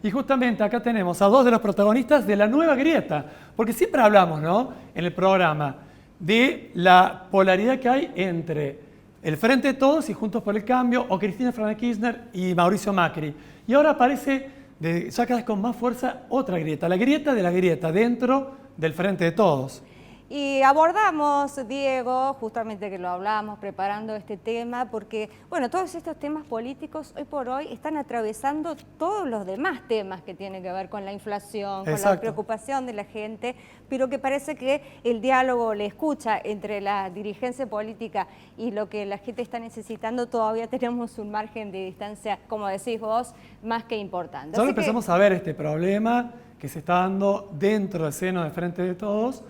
Y justamente acá tenemos a dos de los protagonistas de la nueva grieta, porque siempre hablamos, ¿no?, en el programa de la polaridad que hay entre el Frente de Todos y Juntos por el Cambio, o Cristina Fernández de Kirchner y Mauricio Macri. Y ahora aparece ya cada vez con más fuerza otra grieta, la grieta de la grieta dentro del Frente de Todos. Y abordamos, Diego, justamente que lo hablábamos preparando este tema, porque, bueno, todos estos temas políticos hoy por hoy están atravesando todos los demás temas que tienen que ver con la inflación, con la preocupación de la gente, pero que parece que el diálogo, la escucha entre la dirigencia política y lo que la gente está necesitando, todavía tenemos un margen de distancia, como decís vos, más que importante. Solo empezamos a ver este problema que se está dando dentro del seno del Frente de Todos,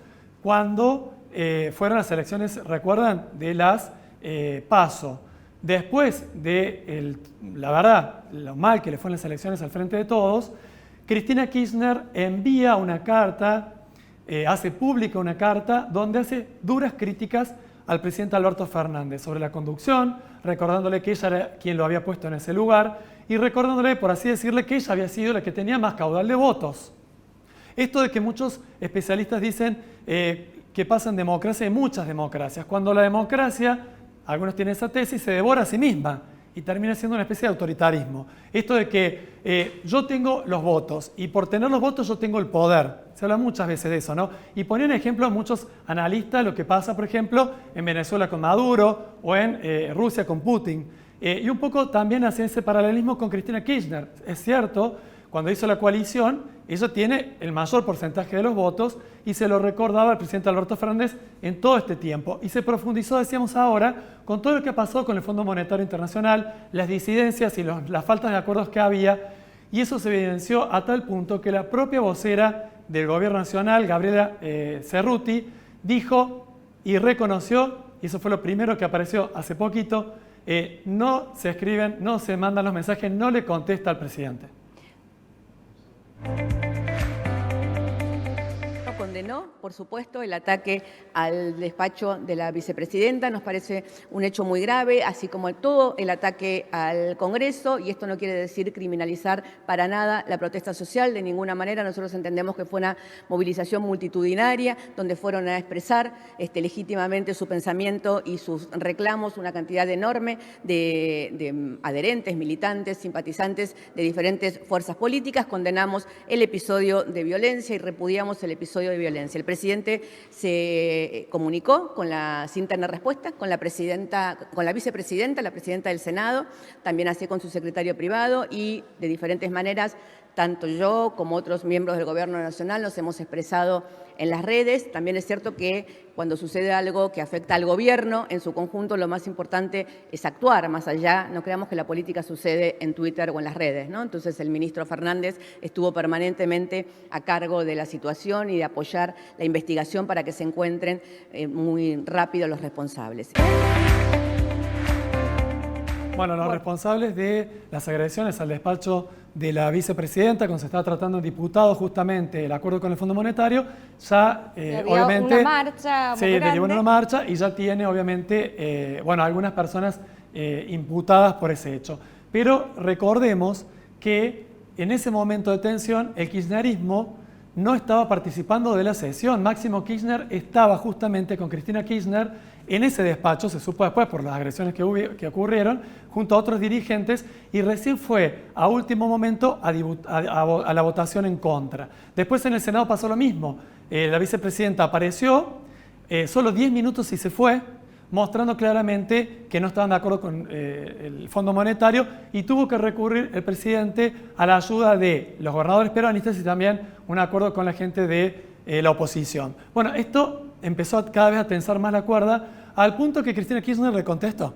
cuando fueron las elecciones, recuerdan, de las PASO. Después de, la verdad, lo mal que le fue en las elecciones al Frente de Todos, Cristina Kirchner envía una carta, hace pública una carta, donde hace duras críticas al presidente Alberto Fernández sobre la conducción, recordándole que ella era quien lo había puesto en ese lugar y recordándole, por así decirle, que ella había sido la que tenía más caudal de votos. Esto de que muchos especialistas dicen que pasa en democracia y muchas democracias. Cuando la democracia, algunos tienen esa tesis, se devora a sí misma y termina siendo una especie de autoritarismo. Esto de que yo tengo los votos y por tener los votos yo tengo el poder. Se habla muchas veces de eso, ¿no? Y ponen ejemplo a muchos analistas lo que pasa, por ejemplo, en Venezuela con Maduro o en Rusia con Putin. Y un poco también hacen ese paralelismo con Cristina Kirchner. Es cierto, cuando hizo la coalición, ella tiene el mayor porcentaje de los votos y se lo recordaba al presidente Alberto Fernández en todo este tiempo. Y se profundizó, decíamos ahora, con todo lo que ha pasado con el Fondo Monetario Internacional, las disidencias y las faltas de acuerdos que había, y eso se evidenció a tal punto que la propia vocera del Gobierno Nacional, Gabriela Cerruti, dijo y reconoció, y eso fue lo primero que apareció hace poquito, no se escriben, no se mandan los mensajes, no le contesta al presidente. Condenó, por supuesto, el ataque al despacho de la vicepresidenta. Nos parece un hecho muy grave, así como todo el ataque al Congreso, y esto no quiere decir criminalizar para nada la protesta social, de ninguna manera. Nosotros entendemos que fue una movilización multitudinaria, donde fueron a expresar legítimamente su pensamiento y sus reclamos una cantidad enorme de adherentes, militantes, simpatizantes de diferentes fuerzas políticas. Condenamos el episodio de violencia y repudiamos el episodio de violencia. El presidente se comunicó con la cinta de respuesta, con la vicepresidenta, la presidenta del Senado, también así con su secretario privado, y de diferentes maneras, tanto yo como otros miembros del Gobierno Nacional nos hemos expresado en las redes. También es cierto que cuando sucede algo que afecta al gobierno en su conjunto, lo más importante es actuar más allá. No creamos que la política sucede en Twitter o en las redes, ¿no? Entonces el ministro Fernández estuvo permanentemente a cargo de la situación y de apoyar la investigación para que se encuentren muy rápido los responsables. Bueno, los responsables de las agresiones al despacho de la vicepresidenta, cuando se estaba tratando en diputados justamente el acuerdo con el Fondo Monetario, ya obviamente... una marcha muy grande. Llevó una marcha y ya tiene obviamente, bueno, algunas personas imputadas por ese hecho. Pero recordemos que en ese momento de tensión el kirchnerismo no estaba participando de la sesión. Máximo Kirchner estaba justamente con Cristina Kirchner en ese despacho, se supo después por las agresiones que ocurrieron, junto a otros dirigentes, y recién fue a último momento a la votación en contra. Después en el Senado pasó lo mismo. La vicepresidenta apareció, solo 10 minutos y se fue, mostrando claramente que no estaban de acuerdo con el Fondo Monetario, y tuvo que recurrir el presidente a la ayuda de los gobernadores peronistas y también un acuerdo con la gente de la oposición. Bueno, esto empezó cada vez a tensar más la cuerda, al punto que Cristina Kirchner le contestó.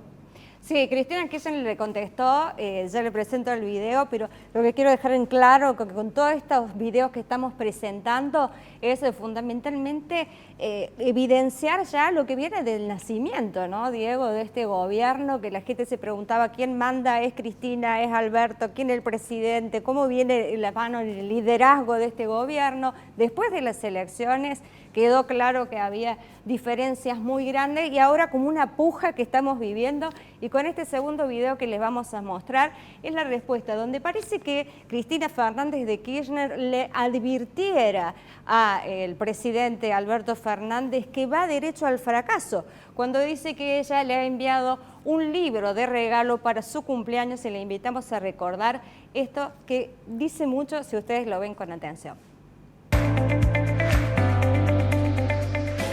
Sí, Cristina Kirchner le contestó, ya le presento el video, pero lo que quiero dejar en claro que con todos estos videos que estamos presentando es fundamentalmente evidenciar ya lo que viene del nacimiento, ¿no, Diego? De este gobierno, que la gente se preguntaba quién manda, es Cristina, es Alberto, quién es el presidente, cómo viene la mano, el liderazgo de este gobierno. Después de las elecciones, quedó claro que había diferencias muy grandes y ahora como una puja que estamos viviendo, y con este segundo video que les vamos a mostrar es la respuesta, donde parece que Cristina Fernández de Kirchner le advirtiera al presidente Alberto Fernández que va derecho al fracaso, cuando dice que ella le ha enviado un libro de regalo para su cumpleaños, y le invitamos a recordar esto que dice mucho si ustedes lo ven con atención.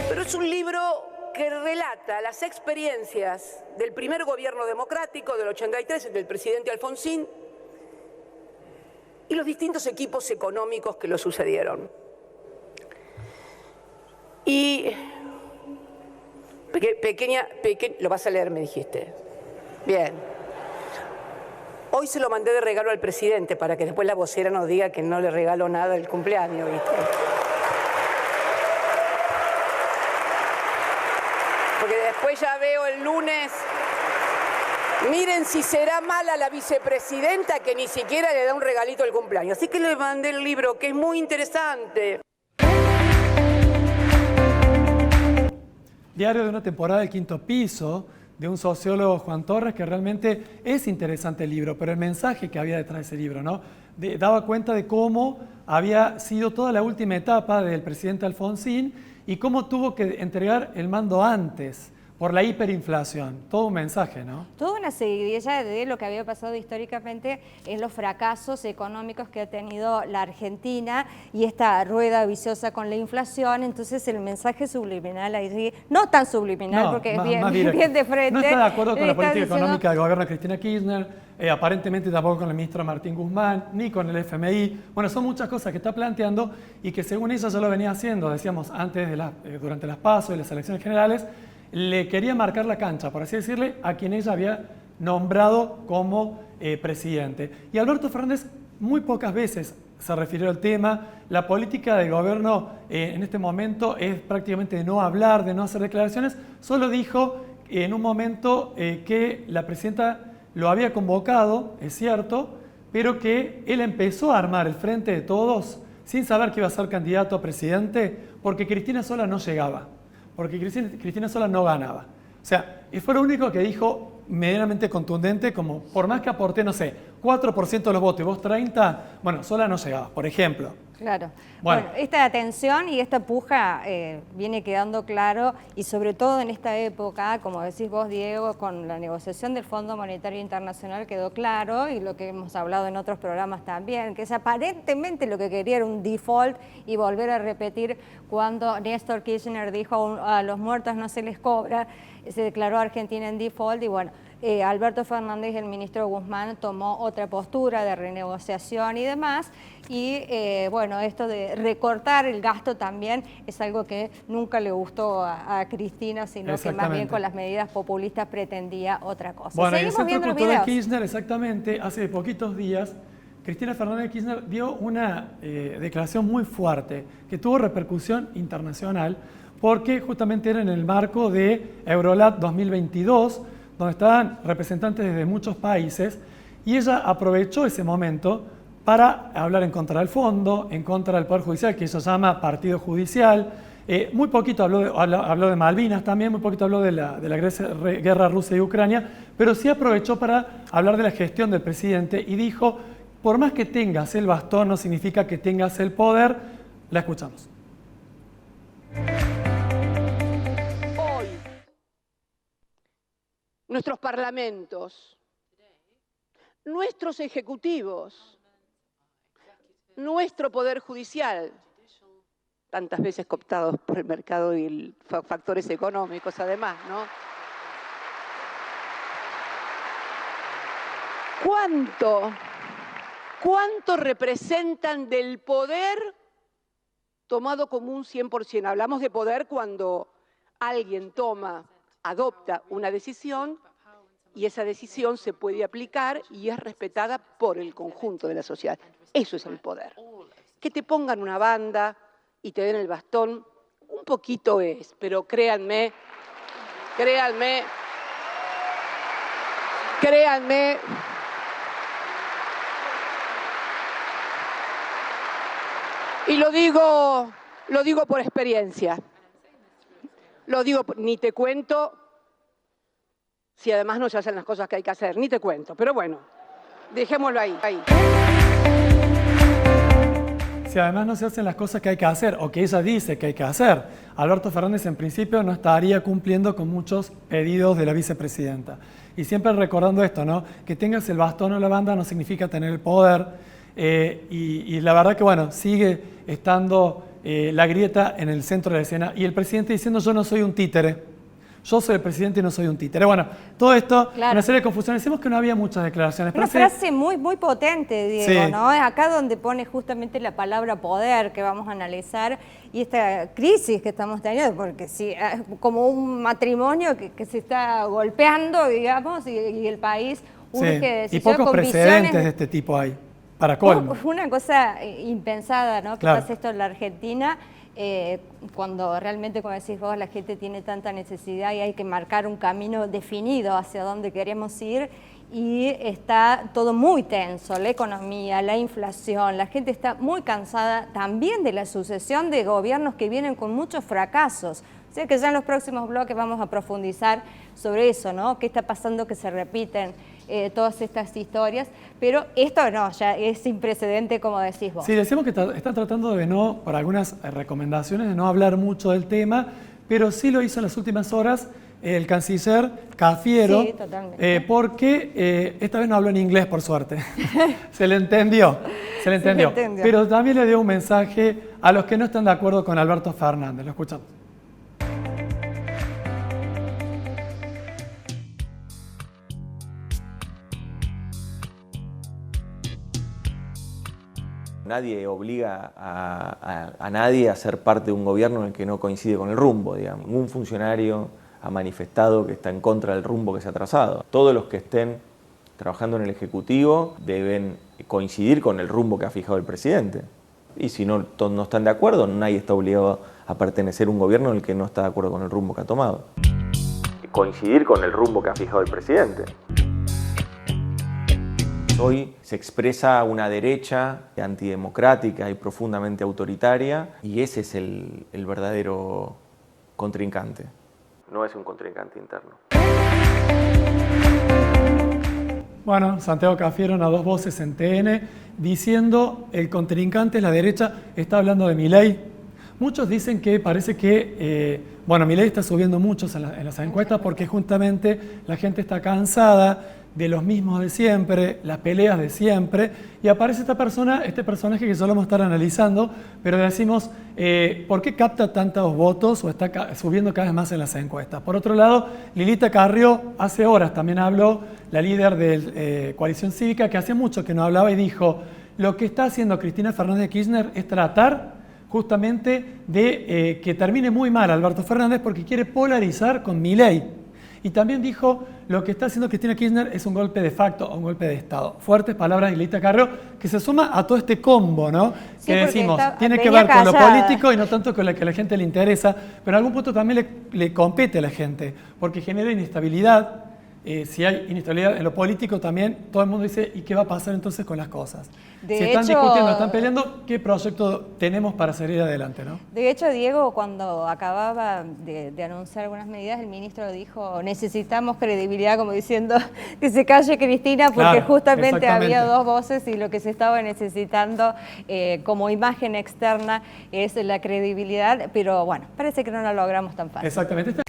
Pero es un libro que relata las experiencias del primer gobierno democrático del 83, del presidente Alfonsín, y los distintos equipos económicos que lo sucedieron. Y lo vas a leer, me dijiste. Bien. Hoy se lo mandé de regalo al presidente para que después la vocera nos diga que no le regaló nada el cumpleaños, ¿viste? Porque después ya veo el lunes, miren si será mala la vicepresidenta que ni siquiera le da un regalito al cumpleaños. Así que le mandé el libro, que es muy interesante. Diario de una temporada del Quinto Piso, de un sociólogo, Juan Torres, que realmente es interesante el libro, pero el mensaje que había detrás de ese libro, ¿no? Daba cuenta de cómo había sido toda la última etapa del presidente Alfonsín y cómo tuvo que entregar el mando antes, por la hiperinflación. Todo un mensaje, ¿no? Toda una seguidilla de lo que había pasado históricamente en los fracasos económicos que ha tenido la Argentina y esta rueda viciosa con la inflación. Entonces el mensaje subliminal allí, no tan subliminal, no, porque es bien de frente. No está de acuerdo con la política económica del gobierno de Cristina Kirchner, aparentemente tampoco con el ministro Martín Guzmán, ni con el FMI. Bueno, son muchas cosas que está planteando y que según ella ya lo venía haciendo, decíamos, antes de durante las PASO y las elecciones generales. Le quería marcar la cancha, por así decirle, a quien ella había nombrado como presidente. Y Alberto Fernández muy pocas veces se refirió al tema. La política del gobierno en este momento es prácticamente de no hablar, de no hacer declaraciones. Solo dijo en un momento que la presidenta lo había convocado, es cierto, pero que él empezó a armar el frente de todos sin saber que iba a ser candidato a presidente, porque Cristina sola no llegaba. Porque Cristina sola no ganaba. O sea, fue lo único que dijo medianamente contundente, como por más que aporté, no sé, 4% de los votos y vos 30%, bueno, sola no llegaba, por ejemplo. Claro. Bueno, esta tensión y esta puja viene quedando claro, y sobre todo en esta época, como decís vos, Diego, con la negociación del Fondo Monetario Internacional quedó claro, y lo que hemos hablado en otros programas también, que es aparentemente lo que quería era un default y volver a repetir cuando Néstor Kirchner dijo a los muertos no se les cobra, se declaró Argentina en default y bueno, Alberto Fernández, el ministro Guzmán, tomó otra postura de renegociación y demás. Y bueno, esto de recortar el gasto también es algo que nunca le gustó a Cristina, sino que más bien con las medidas populistas pretendía otra cosa. Bueno, Seguimos viendo los videos. Kirchner, exactamente, hace poquitos días, Cristina Fernández de Kirchner dio una declaración muy fuerte que tuvo repercusión internacional porque justamente era en el marco de Eurolat 2022, donde estaban representantes de muchos países, y ella aprovechó ese momento para hablar en contra del fondo, en contra del Poder Judicial, que ella llama partido judicial. Muy poquito habló de Malvinas también, muy poquito habló de la guerra Rusia y Ucrania, pero sí aprovechó para hablar de la gestión del presidente y dijo, por más que tengas el bastón, no significa que tengas el poder. La escuchamos. Nuestros parlamentos, nuestros ejecutivos, nuestro poder judicial, tantas veces cooptados por el mercado y factores económicos además, ¿no? ¿Cuánto representan del poder tomado como un 100%? Hablamos de poder cuando alguien adopta una decisión y esa decisión se puede aplicar y es respetada por el conjunto de la sociedad. Eso es el poder. Que te pongan una banda y te den el bastón, un poquito es, pero créanme, y lo digo Lo digo por experiencia. Lo digo, ni te cuento si además no se hacen las cosas que hay que hacer, ni te cuento. Pero bueno, dejémoslo ahí. Si además no se hacen las cosas que hay que hacer o que ella dice que hay que hacer, Alberto Fernández en principio no estaría cumpliendo con muchos pedidos de la vicepresidenta. Y siempre recordando esto, ¿no? Que tengas el bastón o la banda no significa tener el poder. Y la verdad que, bueno, sigue estando la grieta en el centro de la escena y el presidente diciendo yo no soy un títere. Yo soy el presidente y no soy un títere. Bueno, todo esto, claro, una serie de confusiones. Decimos que no había muchas declaraciones. Una frase muy, muy potente, Diego, sí, ¿no? Es acá donde pone justamente la palabra poder que vamos a analizar y esta crisis que estamos teniendo, porque sí, como un matrimonio que se está golpeando, digamos, y el país urge decisión. Y pocos precedentes de este tipo hay, para colmo. Una cosa impensada, ¿no? Que claro, pasa esto en la Argentina. Cuando realmente, como decís vos, la gente tiene tanta necesidad y hay que marcar un camino definido hacia dónde queremos ir y está todo muy tenso, la economía, la inflación, la gente está muy cansada también de la sucesión de gobiernos que vienen con muchos fracasos. O sea que ya en los próximos bloques vamos a profundizar sobre eso, ¿no? ¿Qué está pasando que se repiten todas estas historias? Pero esto no, ya es sin precedente, como decís vos. Sí, decimos que están tratando de no, por algunas recomendaciones, de no hablar mucho del tema, pero sí lo hizo en las últimas horas el canciller Cafiero, sí, totalmente. Porque esta vez no habló en inglés, por suerte. Se le entendió. Pero también le dio un mensaje a los que no están de acuerdo con Alberto Fernández. Lo escuchamos. Nadie obliga a nadie a ser parte de un gobierno en el que no coincide con el rumbo, digamos. Ningún funcionario ha manifestado que está en contra del rumbo que se ha trazado. Todos los que estén trabajando en el Ejecutivo deben coincidir con el rumbo que ha fijado el presidente. Y si no están de acuerdo, nadie está obligado a pertenecer a un gobierno en el que no está de acuerdo con el rumbo que ha tomado. Coincidir con el rumbo que ha fijado el presidente. Hoy se expresa una derecha antidemocrática y profundamente autoritaria y ese es el verdadero contrincante. No es un contrincante interno. Bueno, Santiago Cafiero a dos voces en TN diciendo el contrincante es la derecha, está hablando de Milei. Muchos dicen que parece que, Milei está subiendo muchos en las encuestas porque justamente la gente está cansada de los mismos de siempre, las peleas de siempre, y aparece este personaje que solo vamos a estar analizando, pero decimos, ¿por qué capta tantos votos o está subiendo cada vez más en las encuestas? Por otro lado, Lilita Carrió hace horas también habló, la líder de Coalición Cívica, que hace mucho que no hablaba y dijo, lo que está haciendo Cristina Fernández de Kirchner es tratar justamente de que termine muy mal Alberto Fernández porque quiere polarizar con Milei. Y también dijo, lo que está haciendo Cristina Kirchner es un golpe de facto o un golpe de Estado. Fuertes palabras de Lilita Carrió, que se suma a todo este combo, ¿no? Sí, que decimos, tiene que ver con lo político y no tanto con lo que a la gente le interesa, pero en algún punto también le compete a la gente, porque genera inestabilidad. Si hay inestabilidad en lo político también, todo el mundo dice, ¿y qué va a pasar entonces con las cosas? Si están discutiendo, están peleando, ¿qué proyecto tenemos para salir adelante, no? De hecho, Diego, cuando acababa de anunciar algunas medidas, el ministro dijo, necesitamos credibilidad, como diciendo que se calle Cristina, porque claro, justamente había dos voces y lo que se estaba necesitando como imagen externa es la credibilidad, pero bueno, parece que no la logramos tan fácil. Exactamente.